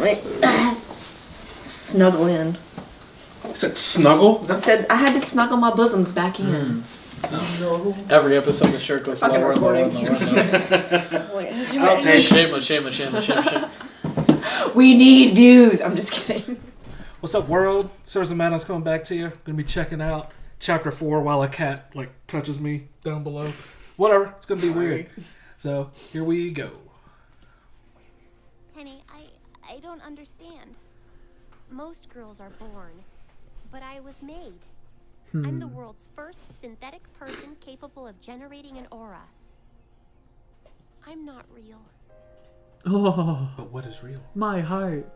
Wait. Snuggle in. You said snuggle? I said I had to snuggle my bosoms back in. No. Every episode the shirt goes lower and lower and lower and lower. Shameless. We need views. I'm just kidding. What's up, world? Sirs and Madams coming back to you. Gonna be checking out chapter 4 while a cat touches me down below. Whatever. It's gonna be weird. So here we go. Penny, I don't understand. Most girls are born, but I was made. I'm the world's first synthetic person capable of generating an aura. I'm not real. Oh, But what is real? my heart.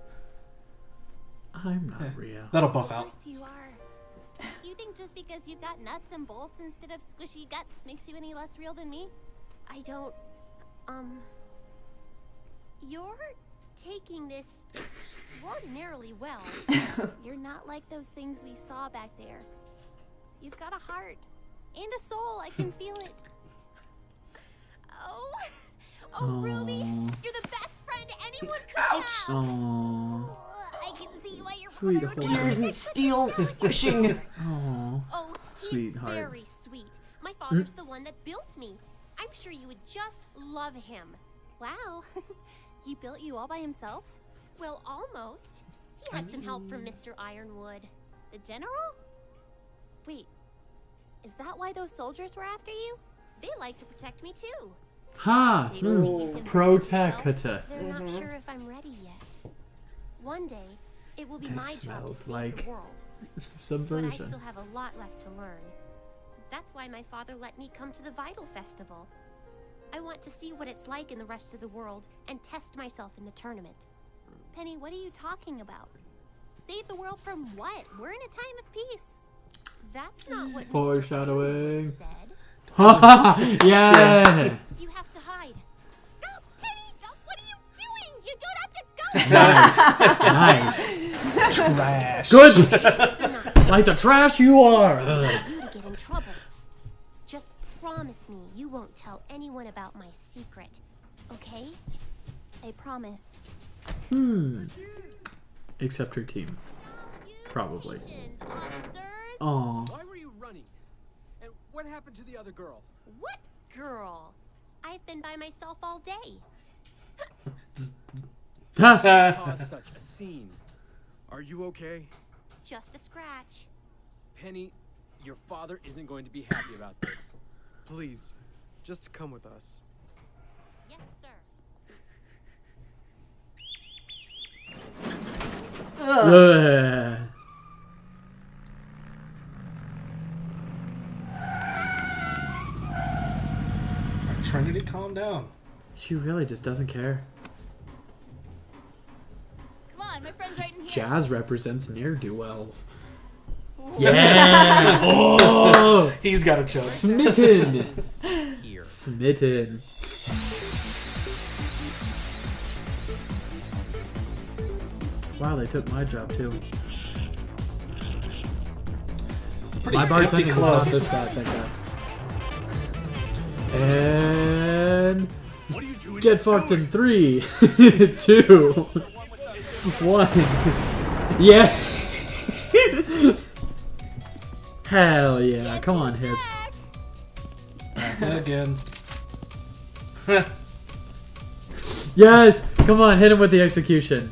I'm not real. That'll buff Of out. course you are. You think just because you've got nuts and bolts instead of squishy guts makes you any less real than me? I don't... You're taking this extraordinarily well. You're not like those things we saw back there. You've got a heart and a soul. I can feel it. Oh, Ruby, you're the best friend anyone could have. Oh, I can see why you're sweetheart. Gears and steel squishing. Oh, Oh, sweetheart. he's very sweet. My father's the one that built me. I'm sure you would just love him. Wow, he built you all by himself? Well, almost. He had some help from Mr. Ironwood. The general? Wait, is that why those soldiers were after you? They like to protect me too. Ha! They don't think it can Protector. They're not sure if I'm ready yet. One day, it will be This my job to smells save like the world. But I Subversion. still have a lot left to learn. That's why my father let me come to the Vital Festival. I want to see what it's like in the rest of the world and test myself in the tournament. Penny, what are you talking about? Save the world from what? We're in a time of peace. That's not what Mr. Foreshadowing. Ironwood said. Yeah! You have to hide. Go, Penny! Go! What are you doing? You don't have to go! Nice. Trash. Goodness! They're not Like the trash you are! you to get in trouble. Just promise me you won't tell anyone about my secret, okay? I promise. Except her team. Probably. Salutations, officers. Oh. Why were you running? And what happened to the other girl? What girl? I've been by myself all day. Caused such a scene. Are you okay? Just a scratch. Penny, your father isn't going to be happy about this. Please, just come with us. Yes, sir. Ugh. Trinity, calm down. She really just doesn't care. Come on, my friend's right in here. Jazz represents ne'er-do-wells. Yeah! Oh! He's got a choke. Smitten! Smitten. Wow, they took my job too. My bartending is not this bad, thank God. And get fucked in 3, 2, 1. Yeah. Hell yeah! Come on, hips. Again. Yes! Come on, hit him with the execution.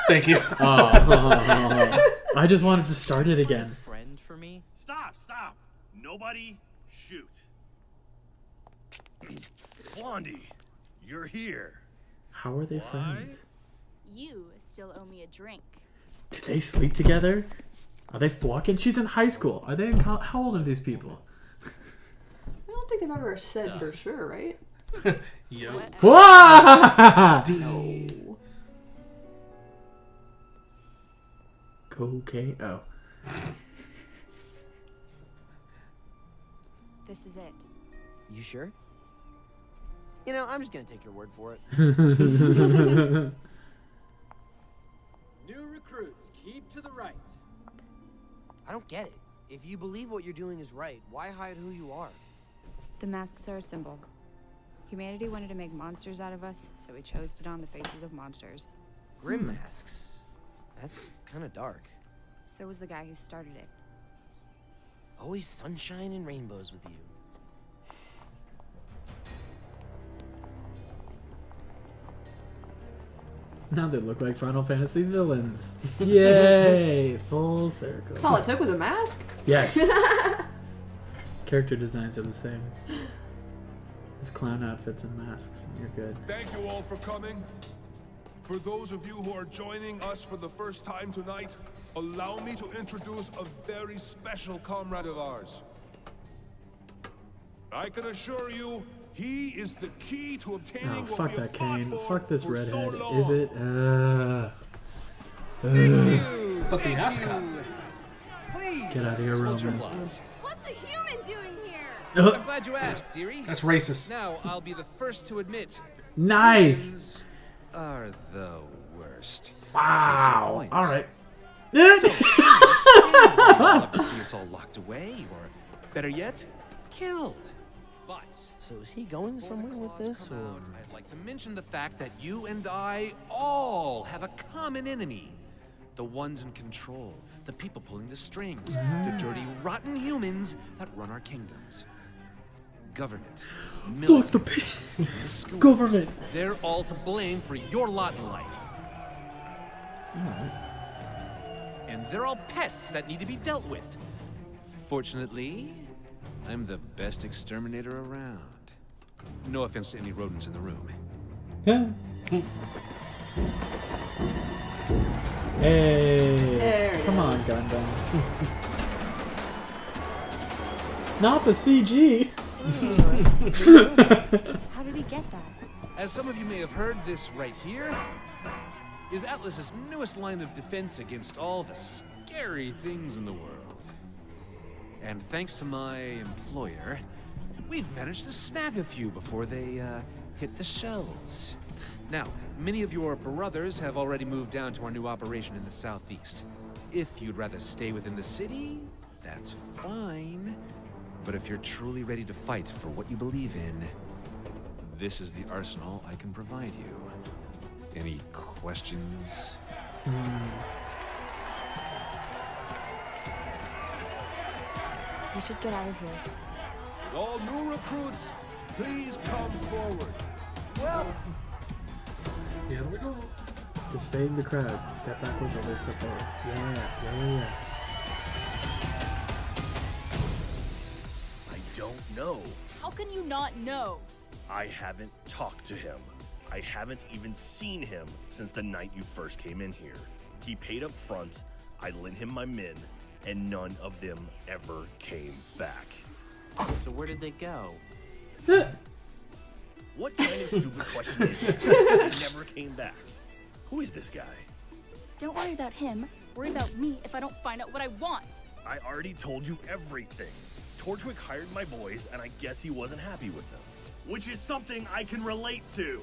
Thank you. I just wanted to start it again. Friend for me? Stop! Nobody shoot. Blondie, you're here. How are they friends? You still owe me a drink. Did they sleep together? Are they fucking? She's in high school. Are they in college? How old are these people? I don't think they've ever said for sure, right? Yo. Wah! Cocaine. Oh. This is it. You sure? You know, I'm just gonna take your word for it. New recruits, keep to the right. I don't get it. If you believe what you're doing is right, why hide who you are? The masks are a symbol. Humanity wanted to make monsters out of us, so we chose to don the faces of monsters. Grim masks. That's kind of dark. So was the guy who started it. Always sunshine and rainbows with you. Now they look like Final Fantasy villains. Yay! Full circle. That's all it took was a mask? Yes. Character designs are the same. Just clown outfits and masks, and you're good. Thank you all for coming. For those of you who are joining us for the first time tonight, allow me to introduce a very special comrade of ours. I can assure you, he is the key to obtaining Oh, what fuck we that have fought Kane. for Fuck this for so redhead. long. Is it? But the ascot. Get out of here, Roman. What's a human doing here? I'm glad you asked, dearie. That's racist. Now, I'll be the first to admit. Nice! Humans are the worst. Wow. Alright. So, I'd love to see us all locked away, or better yet, killed. But So is he going somewhere with this, or? I'd like to mention the fact that you and I all have a common enemy. The ones in control, the people pulling the strings, the dirty, rotten humans that run our kingdoms. Government, military, Fuck the people. the schools, Government. They're all to blame for your lot in life. And they're all pests that need to be dealt with. Fortunately, I'm the best exterminator around. No offense to any rodents in the room. Hey. Come on, Gundam. Not the CG. How did he get that? As some of you may have heard, this right here is Atlas's newest line of defense against all the scary things in the world. And thanks to my employer, we've managed to snag a few before they hit the shelves. Now, many of your brothers have already moved down to our new operation in the southeast. If you'd rather stay within the city, that's fine. But if you're truly ready to fight for what you believe in, this is the arsenal I can provide you. Any questions? We should get out of here. All new recruits, please come forward. Well, Here we go. Just fade the crowd. Step backwards or they step forwards. Yeah. I don't know. How can you not know? I haven't talked to him. I haven't even seen him since the night you first came in here. He paid up front, I lent him my men, and none of them ever came back. so where did they go? What kind of stupid question is that? He never came back. Who is this guy? Don't worry about him. Worry about me if I don't find out what I want. I already told you everything. Torchwick hired my boys, and I guess he wasn't happy with them. Which is something I can relate to.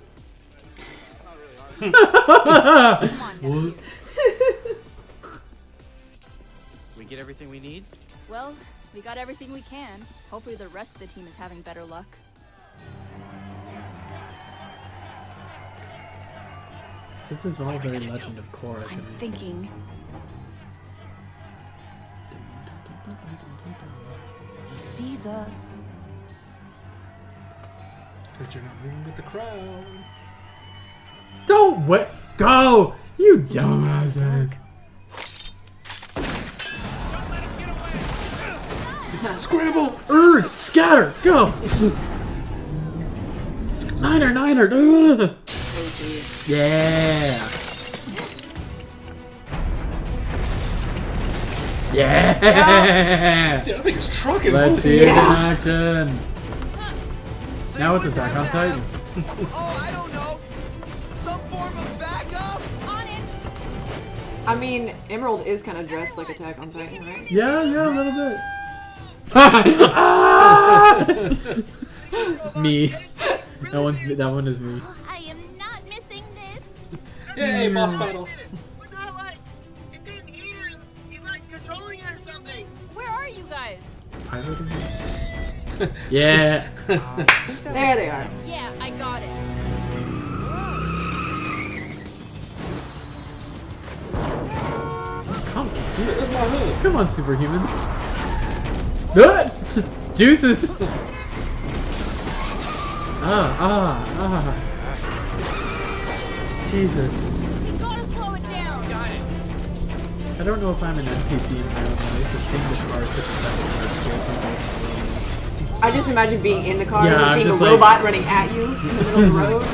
Come on, nephew. We get everything we need? Well, we got everything we can. Hopefully the rest of the team is having better luck. This is all very Legend of Korra to I'm me. thinking. He sees us. But you're not moving with the crowd. Don't wait. Go! You dumbasses. Scramble! Scatter! Go! Niner! Ugh. Yeah! Yeah! Dude, I think it's trucking. Let's see it in action. Now it's Attack on Titan. Oh, I don't know. Some form of backup? On it! I mean, Emerald is kind of dressed like Attack on Titan, right? Yeah, a little bit. Me. That one is me. I am not missing this. Yay, boss battle. We're not like, it didn't eat him. He's like controlling it or something. Where are you guys? Piloting me? Yeah. There they are. Yeah, I got it. Come on, superhumans. Deuces. Jesus. You gotta slow it down. Got it. I don't know if I'm an NPC in my own life, but seeing the cars hit the second part scared me. I just imagine being in the cars Yeah, and seeing a just like- robot running at you in the middle of the road.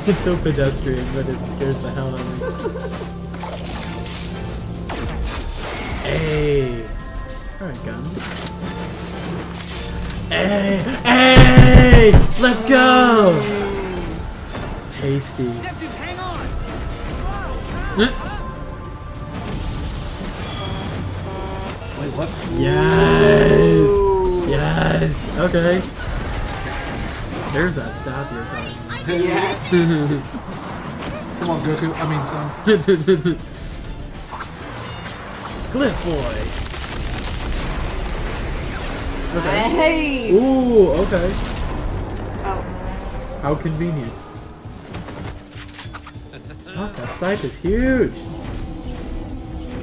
It's so pedestrian, but it scares the hell out of me. Hey! Alright, guns. Hey! Hey! Let's go! Tasty. Hang on. Wait, what? Yes! Yes! Okay. There's that staff you're talking about. Yes. Come on, Goku. I mean, son. Cliff Boy. Okay. Nice. Ooh, okay. Oh. How convenient. Oh, that scythe is huge.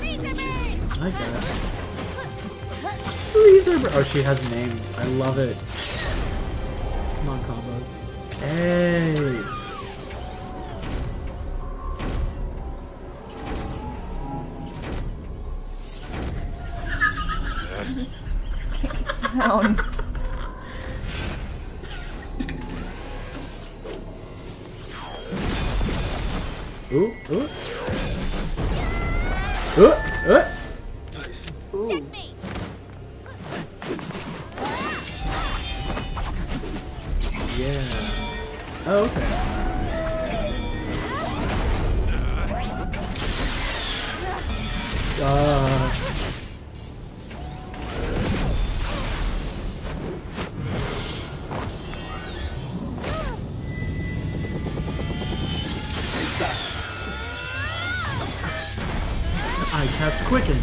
I like that. Oh, she has names. I love it. Come on, combos. Hey. Down. Ooh. Nice. Checkmate. Yeah. Oh, okay. I cast Quicken.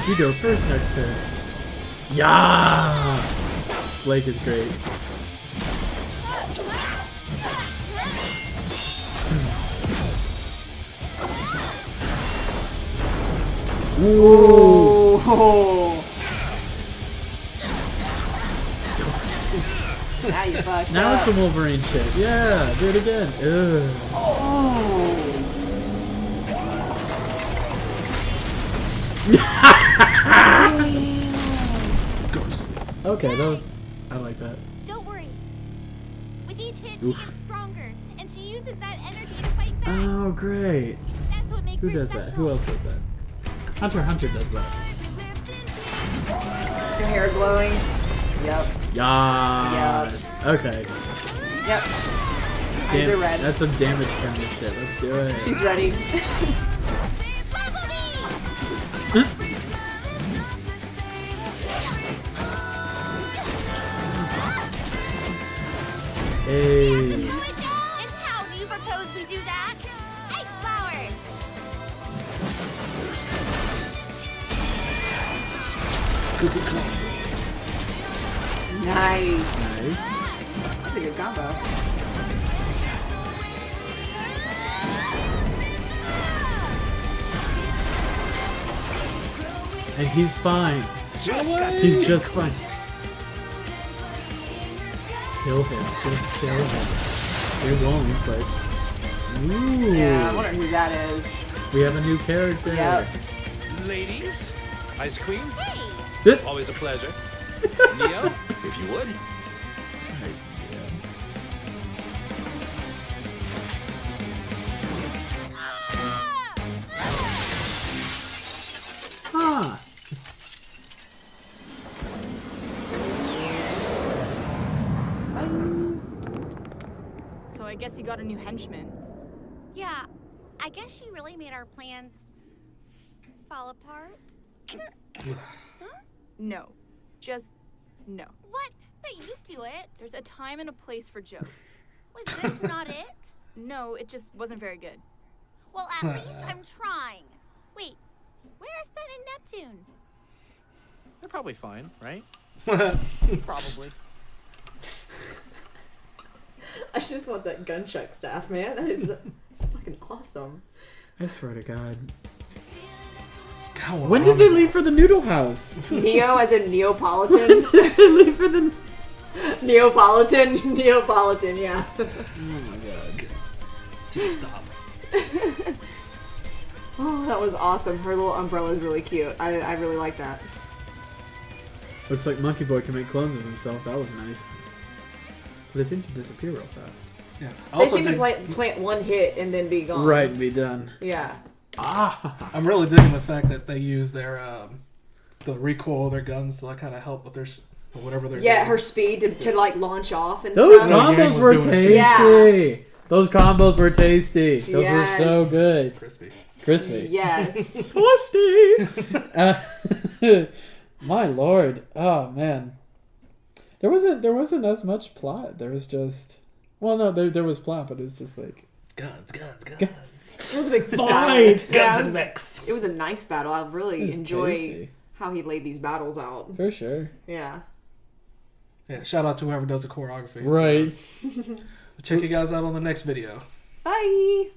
You go first next turn. Yeah! Blake is great. Ooh! Oh. Now you fucked Now up. it's some Wolverine shit. Yeah, do it again. Ugh. Okay, that was. I like that. Don't worry. With each hit, Oof. she gets stronger, and she uses that energy to fight back. Oh, great. That's what makes Who her does special. that? Who else does that? Hunter does that. Is your hair glowing? Yep. Yes. Okay. Yep. Eyes are red. That's some damage kind of shit. Let's do it. She's ready. Hey. And how do you propose we do that? Ice flower. Nice. Nice. That's a good combo. And he's fine. He's just fine. Kill him. Just kill him. They won't, but. Ooh. Yeah, I wonder who that is. We have a new character. Yep. Ladies, Ice Queen, Hey. always a pleasure. Neo, if you would. Ah. So I guess you got a new henchman. Yeah, I guess she really made our plans fall apart. No. Just no. What? But you do it. There's a time and a place for jokes. Was this not it? No, it just wasn't very good. Well, at least I'm trying. Wait, where are Sun and Neptune? They're probably fine, right? Probably. I just want that gunchuck staff, man. That is it's fucking awesome. I swear to God. God, When did they leave for the noodle house? Neo as in Neapolitan? Leave for the... Neapolitan, yeah. Oh my God. Just stop. Oh, that was awesome. Her little umbrella is really cute. I really like that. Looks like Monkey Boy can make clones of himself. That was nice. But they seem to disappear real fast. Yeah. They seem to plant one hit and then be gone. Right, and be done. Yeah. I'm really digging the fact that they use their the recoil of their guns to like kind of help with their whatever they're doing. Her speed to like launch off and Those stuff. combos were tasty. Yeah. Those combos were tasty. Those were so good. Crispy. Yes. Crispy. My lord. Oh man. There wasn't as much plot. There was just there was plot, but it was just like guns. It was a big fight. Guns and mechs. It was a nice battle. I really enjoy how he laid these battles out. For sure. Yeah. Yeah, shout out to whoever does the choreography. Right. Check you guys out on the next video. Bye.